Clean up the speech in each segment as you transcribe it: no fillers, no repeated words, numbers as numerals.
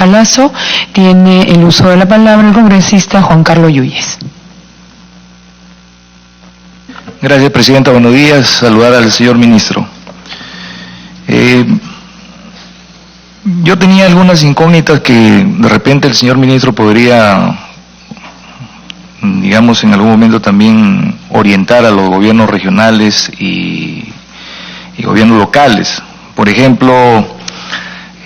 Lazo. Tiene el uso de la palabra el congresista Juan Carlos Yuyes. Gracias, Presidenta. Buenos días. Saludar al señor ministro. Yo tenía algunas incógnitas que de repente el señor ministro podría, digamos, en algún momento también orientar a los gobiernos regionales y gobiernos locales. Por ejemplo,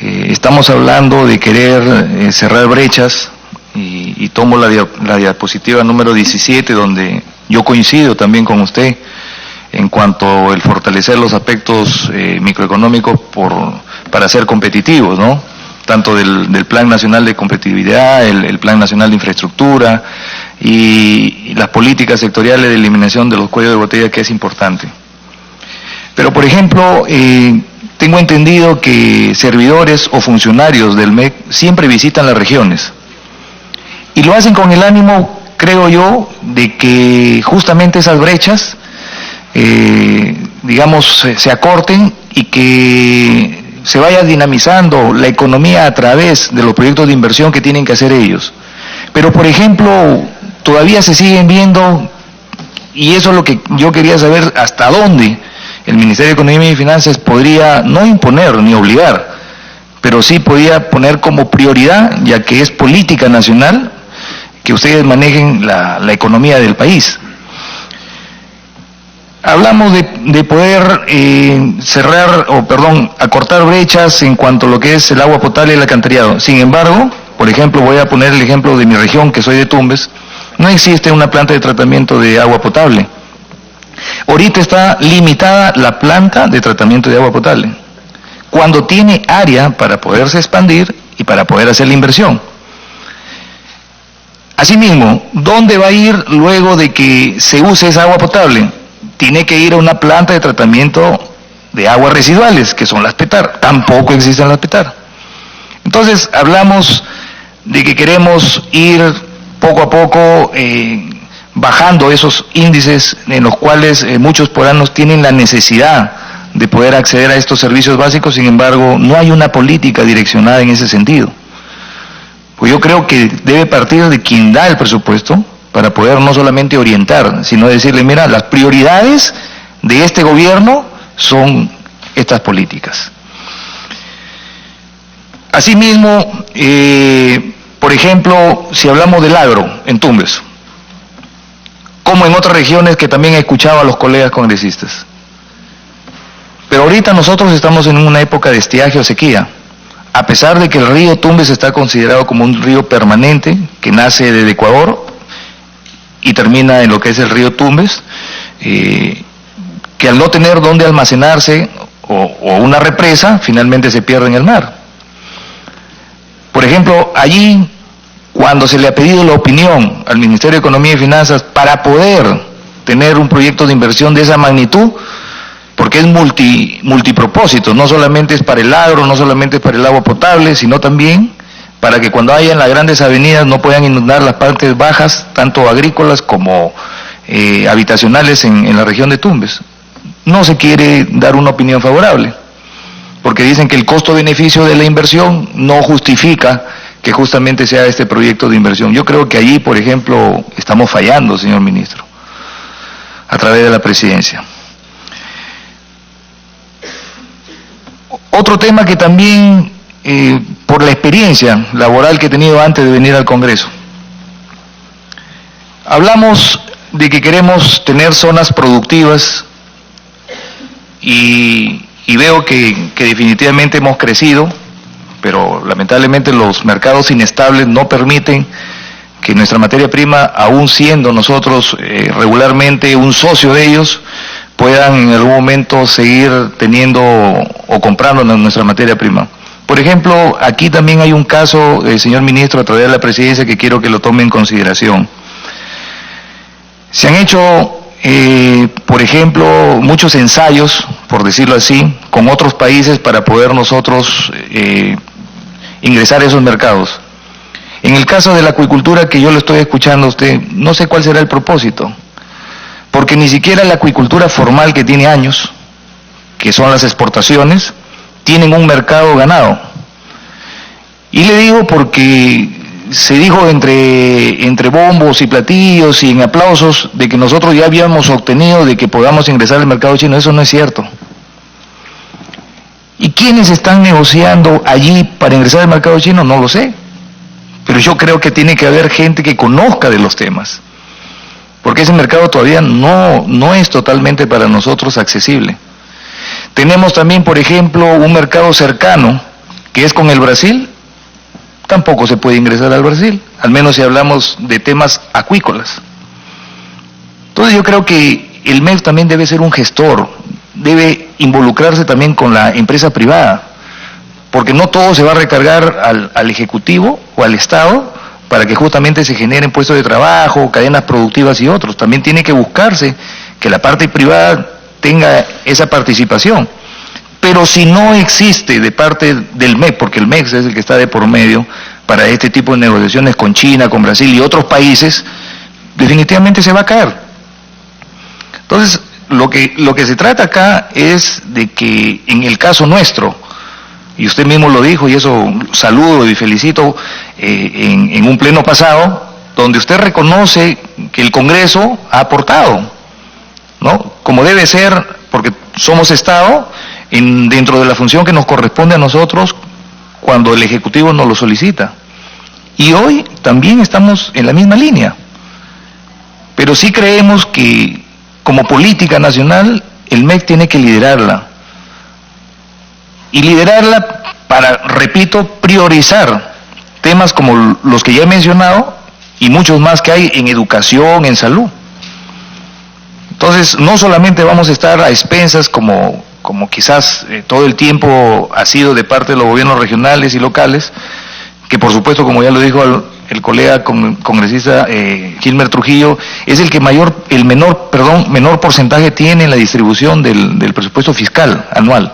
estamos hablando de querer cerrar brechas y tomo la diapositiva número 17, donde yo coincido también con usted en cuanto al fortalecer los aspectos microeconómicos para ser competitivos, ¿no? Tanto del Plan Nacional de Competitividad, el Plan Nacional de Infraestructura y las políticas sectoriales de eliminación de los cuellos de botella, que es importante. Pero, por ejemplo, tengo entendido que servidores o funcionarios del MEC siempre visitan las regiones y lo hacen con el ánimo, creo yo, de que justamente esas brechas, digamos, se acorten y que se vaya dinamizando la economía a través de los proyectos de inversión que tienen que hacer ellos. Pero, por ejemplo, todavía se siguen viendo, y eso es lo que yo quería saber, hasta dónde el Ministerio de Economía y Finanzas podría no imponer ni obligar, pero sí podía poner como prioridad, ya que es política nacional, que ustedes manejen la economía del país. Hablamos de poder acortar brechas en cuanto a lo que es el agua potable y el alcantarillado. Sin embargo, por ejemplo, voy a poner el ejemplo de mi región, que soy de Tumbes, no existe una planta de tratamiento de agua potable. Ahorita está limitada la planta de tratamiento de agua potable, cuando tiene área para poderse expandir y para poder hacer la inversión. Asimismo, ¿dónde va a ir luego de que se use esa agua potable? Tiene que ir a una planta de tratamiento de aguas residuales, que son las PETAR. Tampoco existen las PETAR. Entonces, hablamos de que queremos ir poco a poco bajando esos índices en los cuales muchos poblanos tienen la necesidad de poder acceder a estos servicios básicos. Sin embargo, no hay una política direccionada en ese sentido. Pues yo creo que debe partir de quien da el presupuesto para poder no solamente orientar, sino decirle, mira, las prioridades de este gobierno son estas políticas. Asimismo, por ejemplo, si hablamos del agro en Tumbes, como en otras regiones que también he escuchado a los colegas congresistas. Pero ahorita nosotros estamos en una época de estiaje o sequía, a pesar de que el río Tumbes está considerado como un río permanente, que nace desde Ecuador y termina en lo que es el río Tumbes, que al no tener dónde almacenarse o una represa, finalmente se pierde en el mar. Por ejemplo, allí, cuando se le ha pedido la opinión al Ministerio de Economía y Finanzas para poder tener un proyecto de inversión de esa magnitud, porque es multipropósito, no solamente es para el agro, no solamente es para el agua potable, sino también para que cuando haya en las grandes avenidas no puedan inundar las partes bajas, tanto agrícolas como habitacionales en la región de Tumbes. No se quiere dar una opinión favorable, porque dicen que el costo-beneficio de la inversión no justifica que justamente sea este proyecto de inversión. Yo creo que allí, por ejemplo, estamos fallando, señor ministro, a través de la presidencia. Otro tema que también, por la experiencia laboral que he tenido antes de venir al Congreso, hablamos de que queremos tener zonas productivas y veo que definitivamente hemos crecido, pero lamentablemente los mercados inestables no permiten que nuestra materia prima, aún siendo nosotros regularmente un socio de ellos, puedan en algún momento seguir teniendo o comprando nuestra materia prima. Por ejemplo, aquí también hay un caso, señor ministro, a través de la presidencia, que quiero que lo tome en consideración. Se han hecho, por ejemplo, muchos ensayos, por decirlo así, con otros países para poder nosotros ingresar a esos mercados. En el caso de la acuicultura, que yo lo estoy escuchando a usted, no sé cuál será el propósito, porque ni siquiera la acuicultura formal, que tiene años, que son las exportaciones, tienen un mercado ganado. Y le digo porque se dijo entre bombos y platillos y en aplausos de que nosotros ya habíamos obtenido de que podamos ingresar al mercado chino. Eso no es cierto. ¿Y quiénes están negociando allí para ingresar al mercado chino? No lo sé. Pero yo creo que tiene que haber gente que conozca de los temas. Porque ese mercado todavía no es totalmente para nosotros accesible. Tenemos también, por ejemplo, un mercado cercano, que es con el Brasil. Tampoco se puede ingresar al Brasil, al menos si hablamos de temas acuícolas. Entonces yo creo que el MEF también debe ser un gestor, debe involucrarse también con la empresa privada, porque no todo se va a recargar al Ejecutivo o al Estado para que justamente se generen puestos de trabajo, cadenas productivas y otros. También tiene que buscarse que la parte privada tenga esa participación. Pero si no existe de parte del MEC, porque el MEC es el que está de por medio para este tipo de negociaciones con China, con Brasil y otros países, definitivamente se va a caer. Entonces, lo que se trata acá es de que en el caso nuestro, y usted mismo lo dijo, y eso saludo y felicito en un pleno pasado, donde usted reconoce que el Congreso ha aportado, ¿no? Como debe ser, porque somos Estado, dentro de la función que nos corresponde a nosotros cuando el Ejecutivo nos lo solicita. Y hoy también estamos en la misma línea. Pero sí creemos que como política nacional el MEC tiene que liderarla. Y liderarla para, repito, priorizar temas como los que ya he mencionado y muchos más que hay en educación, en salud. Entonces, no solamente vamos a estar a expensas como quizás todo el tiempo ha sido de parte de los gobiernos regionales y locales, que por supuesto, como ya lo dijo el colega congresista Gilmer Trujillo, es el que menor porcentaje tiene en la distribución del presupuesto fiscal anual.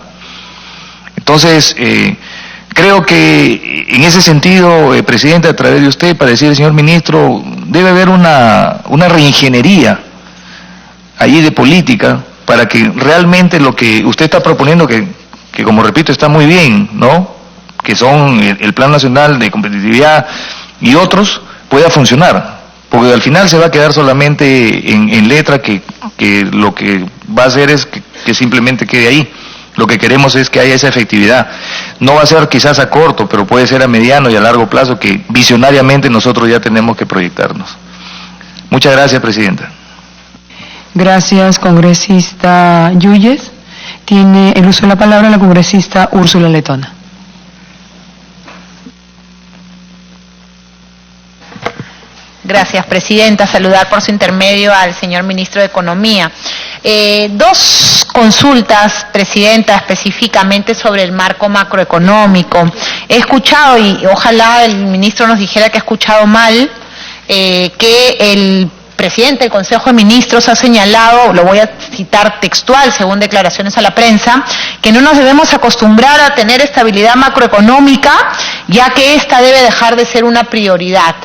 Entonces, creo que en ese sentido, presidente, a través de usted, para decir al señor ministro, debe haber una reingeniería allí de política, para que realmente lo que usted está proponiendo, que como repito está muy bien, ¿no?, que son el Plan Nacional de Competitividad y otros, pueda funcionar, porque al final se va a quedar solamente en letra, que lo que va a hacer es que simplemente quede ahí. Lo que queremos es que haya esa efectividad. No va a ser quizás a corto, pero puede ser a mediano y a largo plazo, que visionariamente nosotros ya tenemos que proyectarnos. Muchas gracias, presidenta. Gracias, congresista Yuyes. Tiene el uso de la palabra la congresista Úrsula Letona. Gracias, presidenta. Saludar por su intermedio al señor ministro de Economía. Dos consultas, presidenta, específicamente sobre el marco macroeconómico. He escuchado, y ojalá el ministro nos dijera que ha escuchado mal, que el presidente del Consejo de Ministros ha señalado, lo voy a citar textual según declaraciones a la prensa, que no nos debemos acostumbrar a tener estabilidad macroeconómica, ya que esta debe dejar de ser una prioridad.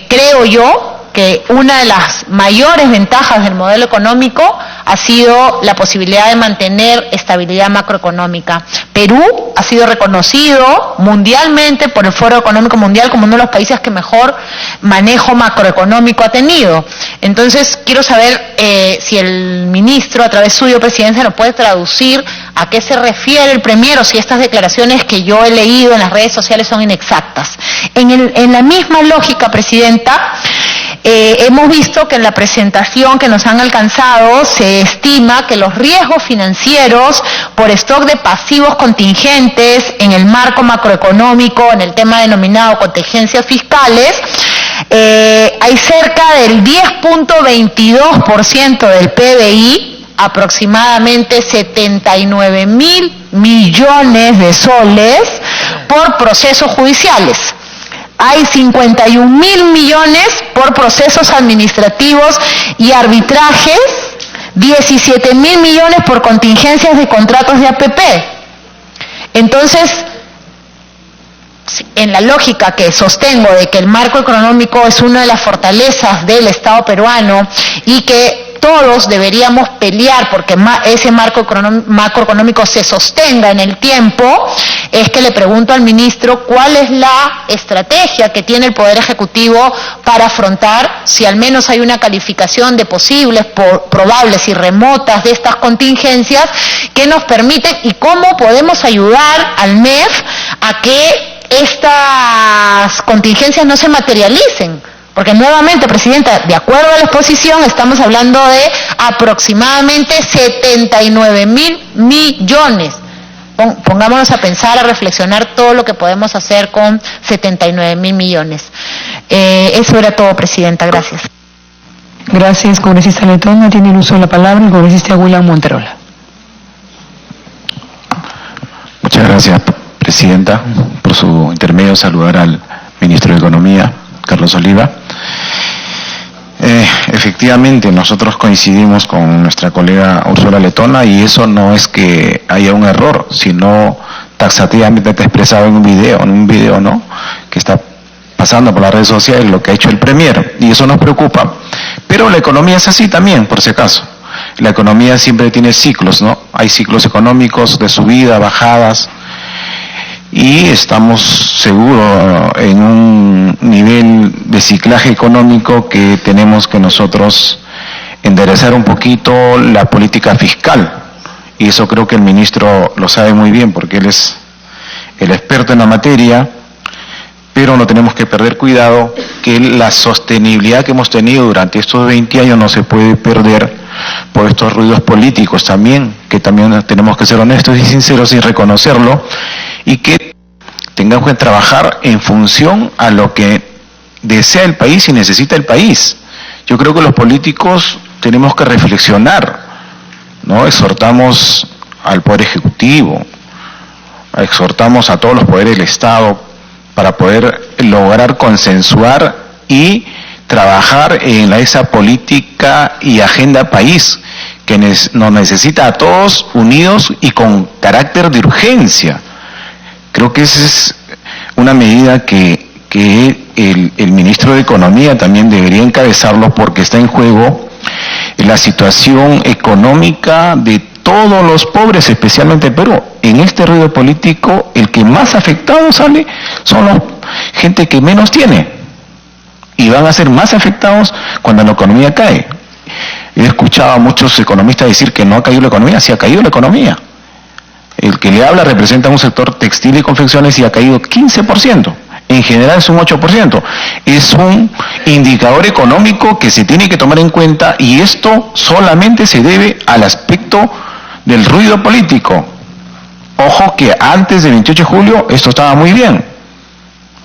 Creo yo que una de las mayores ventajas del modelo económico ha sido la posibilidad de mantener estabilidad macroeconómica. Perú ha sido reconocido mundialmente por el Foro Económico Mundial como uno de los países que mejor manejo macroeconómico ha tenido. Entonces, quiero saber si el ministro, a través suyo, presidente, nos puede traducir a qué se refiere el premier, o si estas declaraciones que yo he leído en las redes sociales son inexactas. En la misma lógica, presidenta, hemos visto que en la presentación que nos han alcanzado se estima que los riesgos financieros por stock de pasivos contingentes en el marco macroeconómico, en el tema denominado contingencias fiscales, hay cerca del 10.22% del PBI, aproximadamente 79.000 millones de soles por procesos judiciales. Hay 51.000 millones por procesos administrativos y arbitrajes, 17.000 millones por contingencias de contratos de APP. Entonces, en la lógica que sostengo de que el marco económico es una de las fortalezas del Estado peruano y que todos deberíamos pelear porque ese marco macroeconómico se sostenga en el tiempo, es que le pregunto al ministro cuál es la estrategia que tiene el Poder Ejecutivo para afrontar, si al menos hay una calificación de posibles, probables y remotas de estas contingencias que nos permiten, y cómo podemos ayudar al MEF a que estas contingencias no se materialicen. Porque nuevamente, Presidenta, de acuerdo a la exposición, estamos hablando de aproximadamente 79.000 millones. Pongámonos a pensar, a reflexionar todo lo que podemos hacer con 79.000 millones. Eso era todo, Presidenta. Gracias. Gracias, congresista Letona. Tiene el uso de la palabra el congresista William Monterola. Muchas gracias, Presidenta. Por su intermedio, saludar al ministro de Economía, Carlos Oliva. Efectivamente, nosotros coincidimos con nuestra colega Úrsula Letona, y eso no es que haya un error, sino taxativamente está expresado en un video, ¿no?, que está pasando por las redes sociales, lo que ha hecho el Premier, y eso nos preocupa. Pero la economía es así también, por si acaso. La economía siempre tiene ciclos, ¿no? Hay ciclos económicos de subida, bajadas, y estamos seguros en un nivel de ciclaje económico que tenemos que nosotros enderezar un poquito la política fiscal, y eso creo que el ministro lo sabe muy bien porque él es el experto en la materia, pero no tenemos que perder cuidado que la sostenibilidad que hemos tenido durante estos 20 años no se puede perder por estos ruidos políticos también, que también tenemos que ser honestos y sinceros y reconocerlo, y que tengamos que trabajar en función a lo que desea el país y necesita el país. Yo creo que los políticos tenemos que reflexionar, ¿no? Exhortamos al Poder Ejecutivo, exhortamos a todos los poderes del Estado para poder lograr consensuar y trabajar en esa política y agenda país que nos necesita a todos unidos y con carácter de urgencia. Creo que esa es una medida que el ministro de Economía también debería encabezarlo, porque está en juego la situación económica de todos los pobres, especialmente en Perú. En este ruido político, el que más afectado sale son la gente que menos tiene, y van a ser más afectados cuando la economía cae. He escuchado a muchos economistas decir que no ha caído la economía. Sí ha caído la economía. El que le habla representa un sector textil y confecciones y ha caído 15%. En general es un 8%. Es un indicador económico que se tiene que tomar en cuenta, y esto solamente se debe al aspecto del ruido político. Ojo que antes del 28 de julio esto estaba muy bien.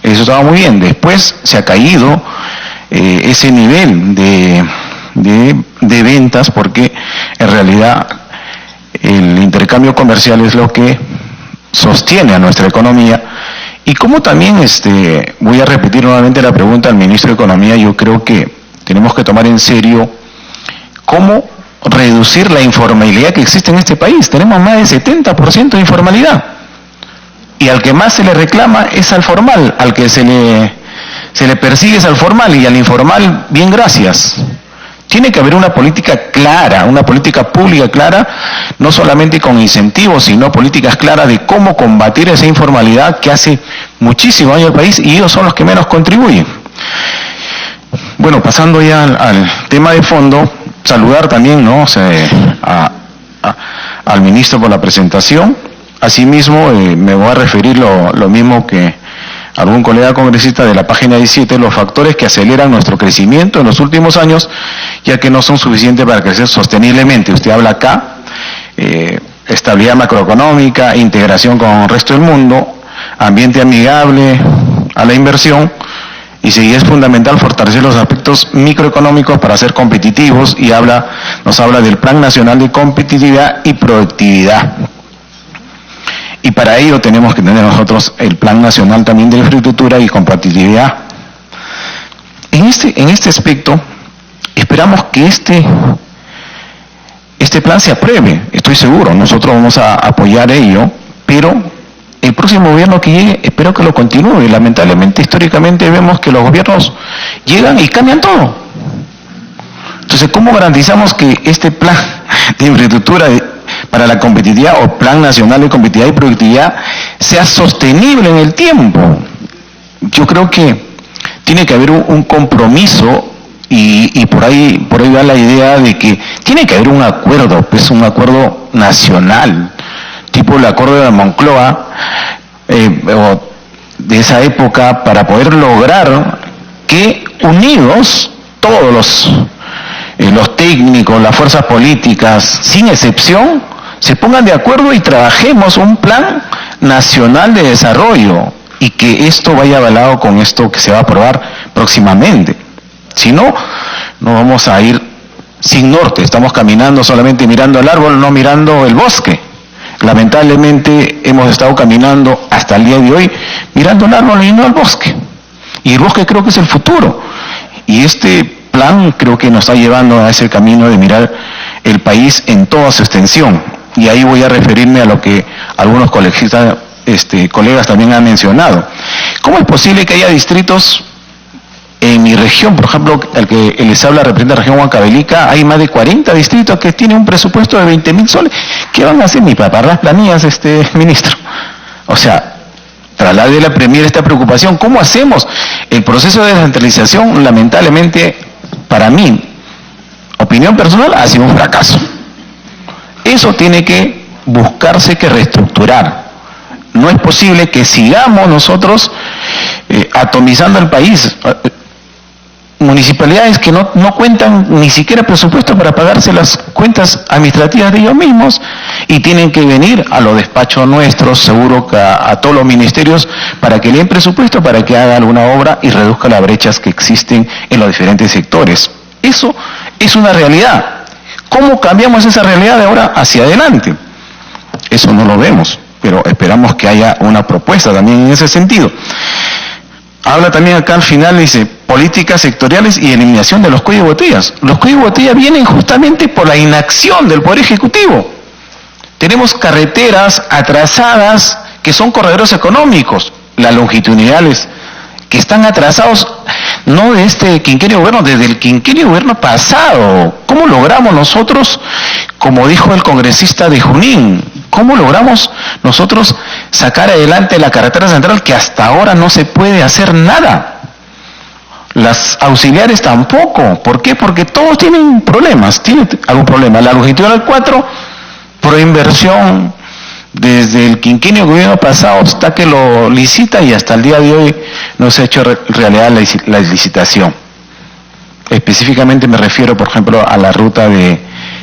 Eso estaba muy bien. Después se ha caído ese nivel de ventas, porque en realidad el intercambio comercial es lo que sostiene a nuestra economía. Y como también voy a repetir nuevamente la pregunta al ministro de Economía, yo creo que tenemos que tomar en serio cómo reducir la informalidad que existe en este país. Tenemos más del 70% de informalidad, y al que más se le reclama es al formal, al que se le persigue es al formal, y al informal, bien, gracias. Tiene que haber una política clara, una política pública clara, no solamente con incentivos, sino políticas claras de cómo combatir esa informalidad que hace muchísimo daño al país, y ellos son los que menos contribuyen. Bueno, pasando ya al tema de fondo, saludar también, ¿no?, al ministro por la presentación. Asimismo, me voy a referir lo mismo que algún colega congresista de la página 17, los factores que aceleran nuestro crecimiento en los últimos años, ya que no son suficientes para crecer sosteniblemente. Usted habla acá, estabilidad macroeconómica, integración con el resto del mundo, ambiente amigable a la inversión, y sí, es fundamental fortalecer los aspectos microeconómicos para ser competitivos, y nos habla del Plan Nacional de Competitividad y Productividad. Y para ello tenemos que tener nosotros el Plan Nacional también de Infraestructura y Competitividad. En este aspecto, esperamos que este plan se apruebe, estoy seguro, nosotros vamos a apoyar ello, pero el próximo gobierno que llegue, espero que lo continúe. Lamentablemente, históricamente vemos que los gobiernos llegan y cambian todo. Entonces, ¿cómo garantizamos que este plan de infraestructura para la competitividad o plan nacional de competitividad y productividad sea sostenible en el tiempo? Yo creo que tiene que haber un compromiso y por ahí va la idea de que tiene que haber un acuerdo, pues un acuerdo nacional, tipo el acuerdo de la Moncloa, o de esa época, para poder lograr que unidos todos los técnicos, las fuerzas políticas, sin excepción, se pongan de acuerdo y trabajemos un plan nacional de desarrollo y que esto vaya avalado con esto que se va a aprobar próximamente. Si no, no vamos a ir sin norte, estamos caminando solamente mirando el árbol, no mirando el bosque. Lamentablemente hemos estado caminando hasta el día de hoy mirando el árbol y no el bosque. Y el bosque creo que es el futuro. Y este plan creo que nos está llevando a ese camino de mirar el país en toda su extensión. Y ahí voy a referirme a lo que algunos colegas también han mencionado. ¿Cómo es posible que haya distritos en mi región, por ejemplo, el que les habla representa la región Huancavelica, hay más de 40 distritos que tienen un presupuesto de 20.000 soles? ¿Qué van a hacer ni para pagar las planillas, ministro? O sea, traslade de la Premier esta preocupación. ¿Cómo hacemos? El proceso de descentralización, lamentablemente, para mí, opinión personal, ha sido un fracaso. Eso tiene que buscarse que reestructurar. No es posible que sigamos nosotros atomizando el país. Municipalidades que no cuentan ni siquiera presupuesto para pagarse las cuentas administrativas de ellos mismos y tienen que venir a los despachos nuestros, seguro que a todos los ministerios, para que le den presupuesto, para que haga alguna obra y reduzca las brechas que existen en los diferentes sectores. Eso es una realidad. ¿Cómo cambiamos esa realidad de ahora hacia adelante? Eso no lo vemos, pero esperamos que haya una propuesta también en ese sentido. Habla también acá al final, dice, políticas sectoriales y eliminación de los cuellos de botellas. Los cuellos de botella vienen justamente por la inacción del Poder Ejecutivo. Tenemos carreteras atrasadas que son corredores económicos, las longitudinales, que están atrasados no de este quinquenio de gobierno, desde el quinquenio de gobierno pasado. ¿Cómo logramos nosotros, como dijo el congresista de Junín, cómo logramos nosotros sacar adelante la carretera central, que hasta ahora no se puede hacer nada? Las auxiliares tampoco. ¿Por qué? Porque todos tienen problemas, tienen algún problema. La longitudinal 4, por inversión, desde el quinquenio gobierno pasado hasta que lo licita y hasta el día de hoy no se ha hecho realidad la licitación. Específicamente me refiero, por ejemplo, a la ruta de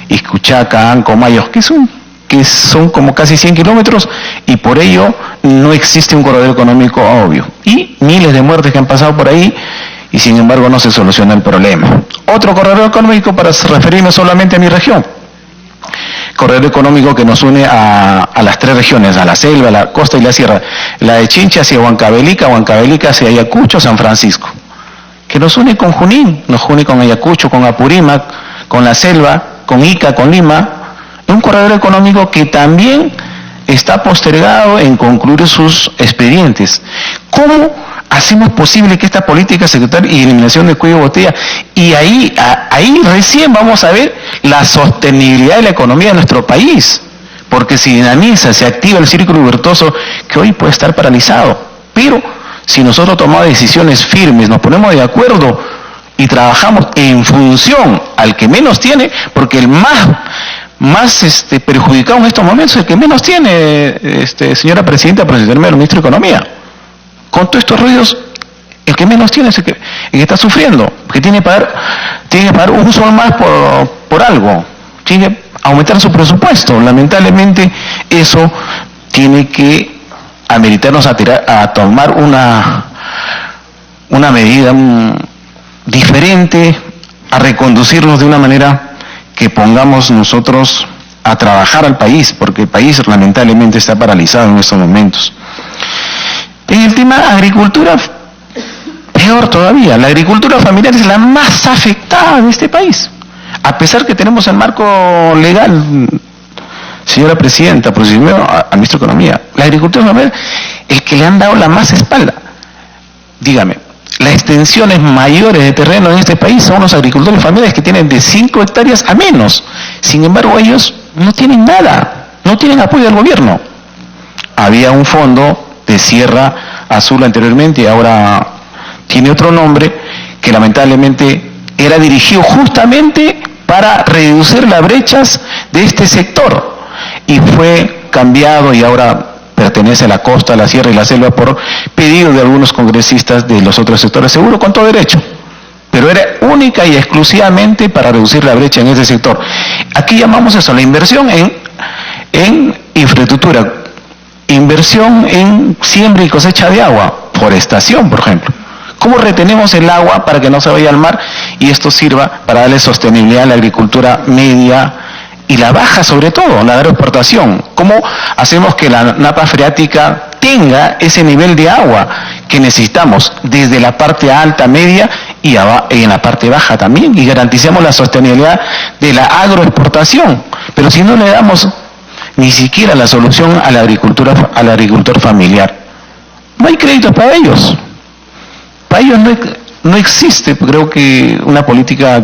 Iscuchaca, Anco, Mayos, que son como casi 100 kilómetros y por ello no existe un corredor económico obvio. Y miles de muertes que han pasado por ahí y sin embargo no se soluciona el problema. Otro corredor económico, para referirme solamente a mi región, corredor económico que nos une a las tres regiones, a la selva, la costa y la sierra, la de Chincha hacia Huancavelica, Huancavelica hacia Ayacucho, San Francisco, que nos une con Junín, nos une con Ayacucho, con Apurímac, con la selva, con Ica, con Lima. Es un corredor económico que también está postergado en concluir sus expedientes. ¿Cómo hacemos posible que esta política sectorial y eliminación del cuello de botella, y ahí recién vamos a ver la sostenibilidad de la economía de nuestro país? Porque si dinamiza, se activa el círculo virtuoso que hoy puede estar paralizado. Pero si nosotros tomamos decisiones firmes, nos ponemos de acuerdo y trabajamos en función al que menos tiene, porque el más perjudicado en estos momentos, el que menos tiene, señora Presidenta, por el ministro de Economía. Con todos estos ruidos, el que menos tiene es el que está sufriendo, que tiene que pagar un sol más por algo, tiene que aumentar su presupuesto. Lamentablemente eso tiene que ameritarnos a tomar una medida diferente, a reconducirnos de una manera que pongamos nosotros a trabajar al país, porque el país lamentablemente está paralizado en estos momentos. En el tema agricultura, peor todavía, la agricultura familiar es la más afectada de este país, a pesar que tenemos el marco legal. Señora Presidenta, primero al ministro de Economía, la agricultura familiar, el que le han dado la más espalda. Dígame, las extensiones mayores de terreno en este país son los agricultores familiares que tienen de 5 hectáreas a menos. Sin embargo, ellos no tienen nada, no tienen apoyo del gobierno. Había un fondo de Sierra Azul anteriormente y ahora tiene otro nombre que lamentablemente era dirigido justamente para reducir las brechas de este sector y fue cambiado y ahora pertenece a la costa, a la sierra y la selva por pedido de algunos congresistas de los otros sectores, seguro con todo derecho, pero era única y exclusivamente para reducir la brecha en ese sector. Aquí llamamos eso la inversión en infraestructura, inversión en siembra y cosecha de agua, forestación, por ejemplo. ¿Cómo retenemos el agua para que no se vaya al mar y esto sirva para darle sostenibilidad a la agricultura media y la baja, sobre todo, la agroexportación? ¿Cómo hacemos que la napa freática tenga ese nivel de agua que necesitamos desde la parte alta, media y en la parte baja también? Y garanticemos la sostenibilidad de la agroexportación. Pero si no le damos ni siquiera la solución a la agricultura, al agricultor familiar, no hay créditos para ellos. Para ellos no existe, creo que, una política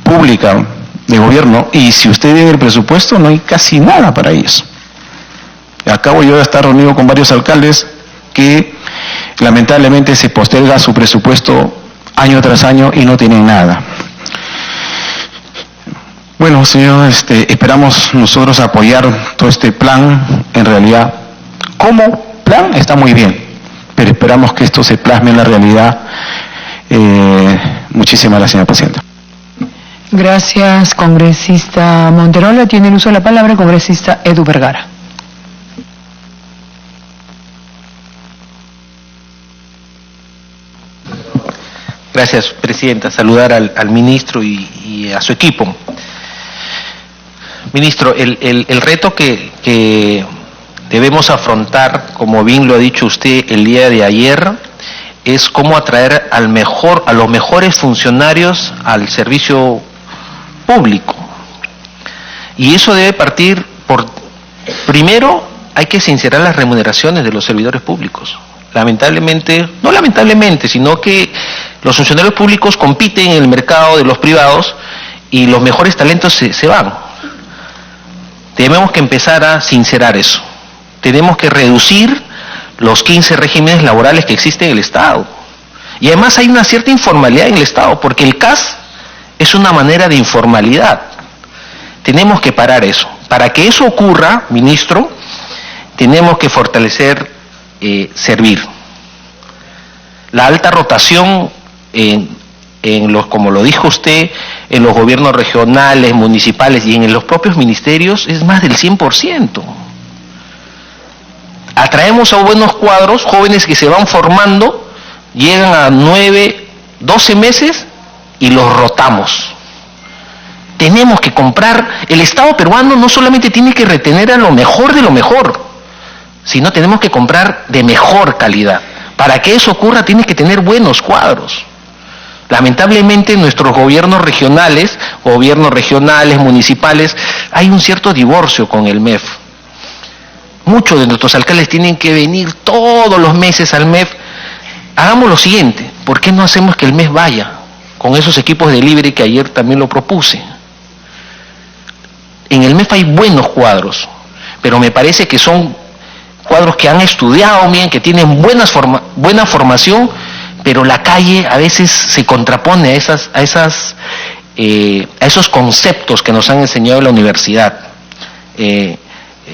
pública de gobierno, y si usted ve el presupuesto no hay casi nada para ellos. Acabo yo de estar reunido con varios alcaldes que lamentablemente se posterga su presupuesto año tras año y no tienen nada. Bueno, señor, esperamos nosotros apoyar todo este plan. En realidad, como plan está muy bien, pero esperamos que esto se plasme en la realidad. Muchísimas gracias, señora presidenta. Gracias, congresista Monterola. Tiene el uso de la palabra el congresista Edu Vergara. Gracias, presidenta. Saludar al ministro y a su equipo. Ministro, el reto que debemos afrontar, como bien lo ha dicho usted el día de ayer, es cómo atraer a los mejores funcionarios al servicio público. Y eso debe partir primero hay que sincerar las remuneraciones de los servidores públicos. Lamentablemente, no lamentablemente, sino que los funcionarios públicos compiten en el mercado de los privados y los mejores talentos se van. Tenemos que empezar a sincerar eso. Tenemos que reducir los 15 regímenes laborales que existen en el Estado. Y además hay una cierta informalidad en el Estado, porque el CAS es una manera de informalidad. Tenemos que parar eso. Para que eso ocurra, ministro, tenemos que fortalecer servir. La alta rotación como lo dijo usted, en los gobiernos regionales, municipales y en los propios ministerios es más del 100%. Atraemos a buenos cuadros, jóvenes que se van formando, llegan a 9, 12 meses y los rotamos. Tenemos que comprar, el Estado peruano no solamente tiene que retener a lo mejor de lo mejor, sino tenemos que comprar de mejor calidad. Para que eso ocurra tiene que tener buenos cuadros. Lamentablemente en nuestros gobiernos regionales, municipales, hay un cierto divorcio con el MEF. Muchos de nuestros alcaldes tienen que venir todos los meses al MEF. Hagamos lo siguiente, ¿por qué no hacemos que el MEF vaya con esos equipos de delivery que ayer también lo propuse? En el MEF hay buenos cuadros, pero me parece que son cuadros que han estudiado bien, que tienen buena formación, pero la calle a veces se contrapone a esos conceptos que nos han enseñado en la universidad,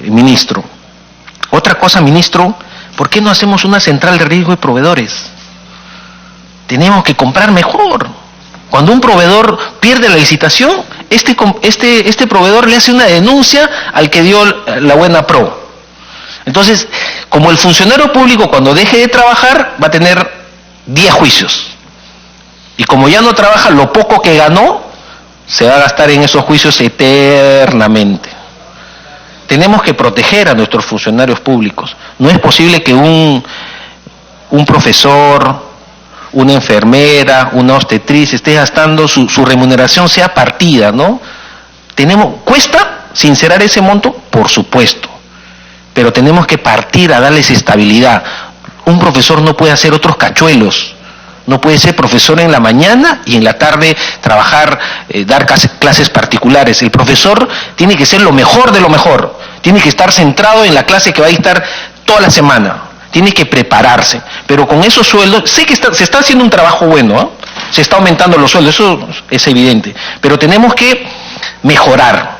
ministro. Otra cosa, ministro, ¿por qué no hacemos una central de riesgo de proveedores? Tenemos que comprar mejor. Cuando un proveedor pierde la licitación, este proveedor le hace una denuncia al que dio la buena pro. Entonces, como el funcionario público cuando deje de trabajar va a tener 10 juicios. Y como ya no trabaja, lo poco que ganó se va a gastar en esos juicios eternamente. Tenemos que proteger a nuestros funcionarios públicos. No es posible que un profesor, una enfermera, una obstetriz esté gastando su remuneración sea partida, ¿no? ¿Cuesta sincerar ese monto? Por supuesto. Pero tenemos que partir a darles estabilidad. Un profesor no puede hacer otros cachuelos. No puede ser profesor en la mañana y en la tarde trabajar, dar clases particulares. El profesor tiene que ser lo mejor de lo mejor. Tiene que estar centrado en la clase que va a dictar toda la semana. Tiene que prepararse. Pero con esos sueldos, sé que se está haciendo un trabajo bueno, ¿eh? Se está aumentando los sueldos, eso es evidente. Pero tenemos que mejorar.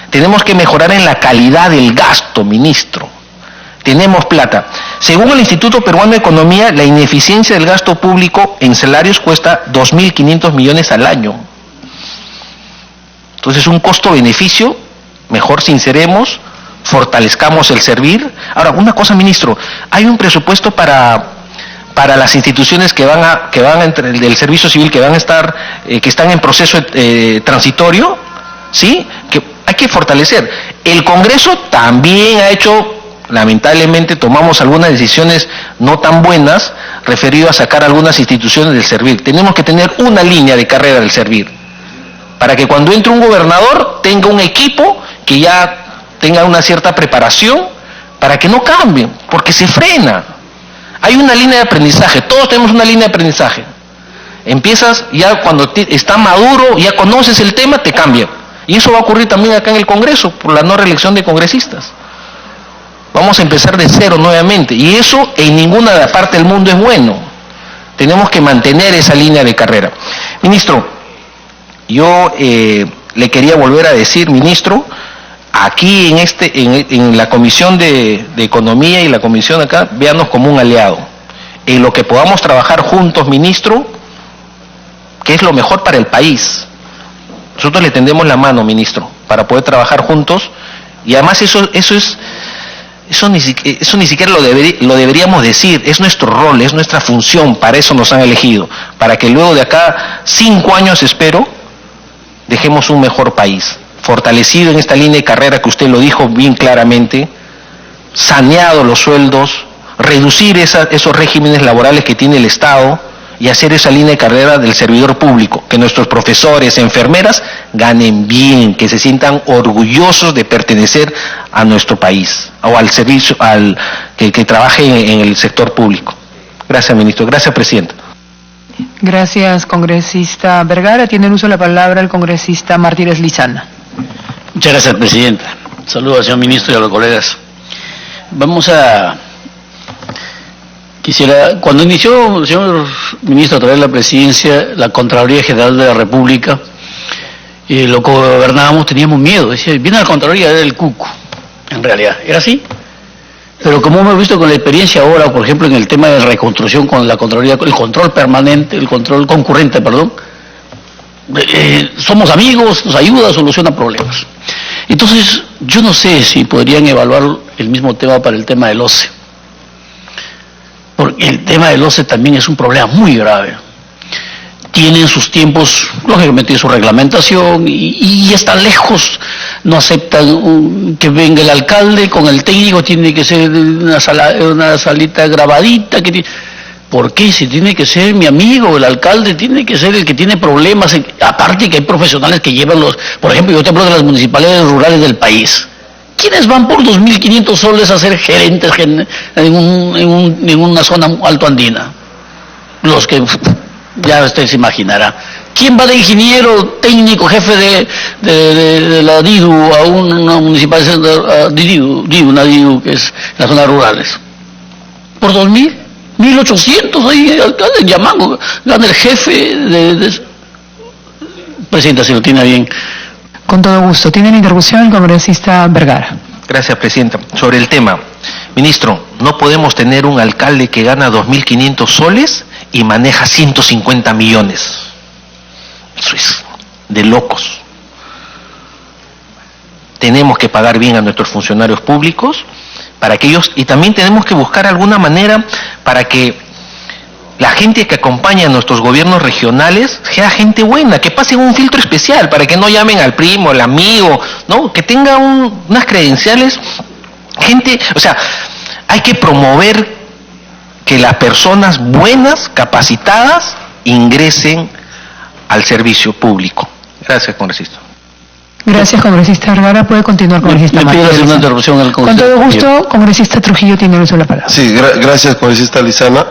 Tenemos que mejorar en la calidad del gasto, ministro. Tenemos plata. Según el Instituto Peruano de Economía, la ineficiencia del gasto público en salarios cuesta 2.500 millones al año. Entonces, un costo-beneficio, mejor sinceremos, fortalezcamos el servir. Ahora, una cosa, ministro, hay un presupuesto para las instituciones que van a entrar, del servicio civil, que van a estar, que están en proceso transitorio, ¿sí? Que hay que fortalecer. El Congreso también ha hecho, lamentablemente tomamos algunas decisiones no tan buenas referido a sacar algunas instituciones del servir. Tenemos que tener una línea de carrera del servir, para que cuando entre un gobernador tenga un equipo que ya tenga una cierta preparación, para que no cambien, porque se frena. Hay una línea de aprendizaje, todos tenemos una línea de aprendizaje. Empiezas ya cuando está maduro, ya conoces el tema, te cambia. Y eso va a ocurrir también acá en el Congreso, por la no reelección de congresistas. Vamos a empezar de cero nuevamente, y eso en ninguna parte del mundo es bueno. Tenemos que mantener esa línea de carrera. Ministro, yo le quería volver a decir, ministro, aquí en la Comisión de Economía y la Comisión acá, véanos como un aliado. En lo que podamos trabajar juntos, ministro, que es lo mejor para el país. Nosotros le tendemos la mano, ministro, para poder trabajar juntos, y además eso ni siquiera lo deberíamos decir, es nuestro rol, es nuestra función, para eso nos han elegido, para que luego de acá 5 años, espero, dejemos un mejor país, fortalecido en esta línea de carrera que usted lo dijo bien claramente, saneado los sueldos, reducir esos regímenes laborales que tiene el Estado y hacer esa línea de carrera del servidor público, que nuestros profesores, enfermeras ganen bien, que se sientan orgullosos de pertenecer a nuestro país o al servicio, que trabaje en el sector público. Gracias, ministro. Gracias, presidenta. Gracias, congresista Vergara. Tiene el uso de la palabra el congresista Martínez Lizana. Muchas gracias, presidenta. Saludos al señor ministro y a los colegas. Cuando inició el señor ministro a través de la presidencia, la Contraloría General de la República, lo gobernábamos, teníamos miedo. Decía, viene la Contraloría del Cuco. En realidad, era así. Pero como hemos visto con la experiencia ahora, por ejemplo, en el tema de reconstrucción con la Contraloría, el control permanente, el control concurrente, somos amigos, nos ayuda, soluciona problemas. Entonces, yo no sé si podrían evaluar el mismo tema para el tema del OCE. Porque el tema del OCE también es un problema muy grave. Tienen sus tiempos, lógicamente su reglamentación, y está lejos, no aceptan que venga el alcalde con el técnico, tiene que ser una salita grabadita. ¿Por qué? Si tiene que ser mi amigo, el alcalde tiene que ser el que tiene problemas, aparte que hay profesionales que llevan por ejemplo, yo te hablo de las municipalidades rurales del país. ¿Quiénes van por 2.500 soles a ser gerentes en una zona altoandina? Los que, ya usted se imaginará. ¿Quién va de ingeniero técnico, jefe de la DIDU a una municipalidad, una DIDU que es en las zonas rurales? ¿Por 2.000? 1.800 ahí, alcalde, llamando, gana el jefe Presidenta, si lo tiene bien. Con todo gusto. Tiene la intervención el congresista Vergara. Gracias, presidenta. Sobre el tema, ministro, no podemos tener un alcalde que gana 2.500 soles y maneja 150 millones. Eso es de locos. Tenemos que pagar bien a nuestros funcionarios públicos para que ellos, y también tenemos que buscar alguna manera para que la gente que acompaña a nuestros gobiernos regionales sea gente buena, que pasen un filtro especial para que no llamen al primo, al amigo, ¿no? Que tenga unas credenciales, gente, o sea, hay que promover que las personas buenas, capacitadas, ingresen al servicio público. Gracias, congresista. Gracias, congresista Vergara. Puede continuar, congresista Martínez. Una interrupción al Con todo gusto, congresista Trujillo tiene el uso de la palabra. Sí, gracias, congresista Lizana.